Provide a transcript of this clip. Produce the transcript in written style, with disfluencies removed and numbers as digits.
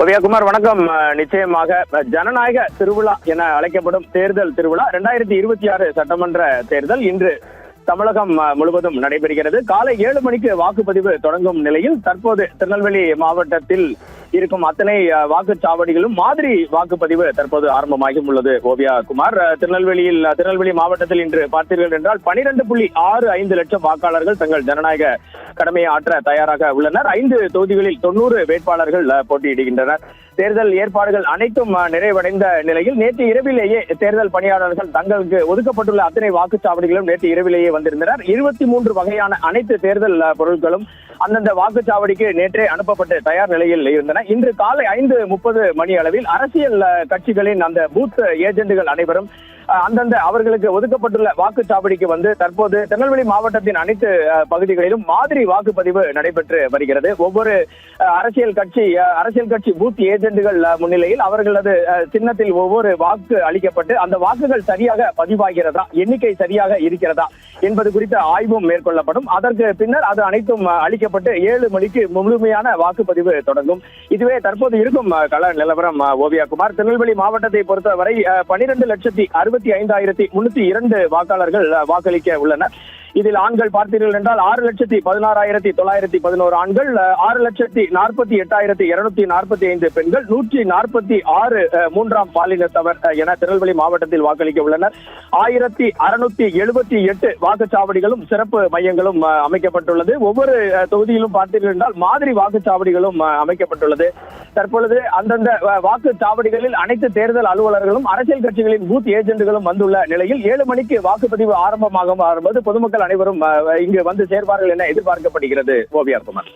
உதயகுமார் வணக்கம். நிச்சயமாக ஜனநாயக திருவிழா என அழைக்கப்படும் தேர்தல் திருவிழா 2026 சட்டமன்ற தேர்தல் இன்று தமிழகம் முழுவதும் நடைபெறுகிறது. காலை 7 மணிக்கு வாக்குப்பதிவு தொடங்கும் நிலையில் தற்போது திருநெல்வேலி மாவட்டத்தில் இருக்கும் அத்தனை வாக்குச்சாவடிகளும் மாதிரி வாக்குப்பதிவு தற்போது ஆரம்பமாகி உள்ளது. ஓவியா குமார், திருநெல்வேலி மாவட்டத்தில் இன்று பார்த்தீர்கள் என்றால் 12.65 லட்சம் வாக்காளர்கள் தங்கள் ஜனநாயக கடமையை ஆற்ற தயாராக உள்ளனர். 5 தொகுதிகளில் 90 வேட்பாளர்கள் போட்டியிடுகின்றனர். தேர்தல் ஏற்பாடுகள் அனைத்தும் நிறைவடைந்த நிலையில் நேற்று இரவிலேயே தேர்தல் பணியாளர்கள் தங்களுக்கு ஒதுக்கப்பட்டுள்ள அத்தனை வாக்குச்சாவடிகளும் நேற்று இரவிலேயே வந்திருந்தனர். 23 வகையான அனைத்து தேர்தல் பொருட்களும் அந்தந்த வாக்குச்சாவடிக்கு நேற்றே அனுப்பப்பட்டு தயார் நிலையில் இருந்தன. இன்று காலை 5:30 மணி அளவில் அரசியல் கட்சிகளின் அந்த பூத் ஏஜென்ட்டுகள் அனைவரும் அந்தந்த அவர்களுக்கு ஒதுக்கப்பட்டுள்ள வாக்குச்சாவடிக்கு வந்து தற்போது திருநெல்வேலி மாவட்டத்தின் அனைத்து பகுதிகளிலும் மாதிரி வாக்குப்பதிவு நடைபெற்று வருகிறது. ஒவ்வொரு அரசியல் கட்சி பூத் ஏஜென்ட்டுகள் முன்னிலையில் அவர்களது சின்னத்தில் ஒவ்வொரு வாக்கு அளிக்கப்பட்டு அந்த வாக்குகள் சரியாக பதிவாகிறதா, எண்ணிக்கை சரியாக இருக்கிறதா என்பது குறித்த ஆய்வும் மேற்கொள்ளப்படும். அதற்கு பின்னர் அது அனைத்தும் அளிக்கப்பட்டு 7 மணிக்கு முழுமையான வாக்குப்பதிவு தொடங்கும். இதுவே தற்போது இருக்கும் கள நிலவரம். ஓவியா குமார், திருநெல்வேலி மாவட்டத்தை பொறுத்தவரை 12,65,302 வாக்காளர்கள் வாக்களிக்க உள்ளனர். இதில் ஆண்கள் பார்த்தீர்கள் என்றால் 6,16,911 ஆண்கள், 6,48,245 பெண்கள், 146 மூன்றாம் பாலினத்தவர் என திருநெல்வேலி மாவட்டத்தில் வாக்களிக்க உள்ளனர். 1,678 வாக்குச்சாவடிகளும் சிறப்பு மையங்களும் அமைக்கப்பட்டுள்ளது. ஒவ்வொரு தொகுதியிலும் பார்த்தீர்கள் என்றால் மாதிரி வாக்குச்சாவடிகளும் அமைக்கப்பட்டுள்ளது. தற்பொழுது அந்தந்த வாக்குச்சாவடிகளில் அனைத்து தேர்தல் அலுவலர்களும் அரசியல் கட்சிகளின் பூத் ஏஜென்ட்டுகளும் வந்துள்ள நிலையில் 7 மணிக்கு வாக்குப்பதிவு ஆரம்பமாகும் பொதுமக்கள் அனைவரும் இங்கு வந்து சேர்வார்கள் என எதிர்பார்க்கப்படுகிறது. ஓவியா குமார்.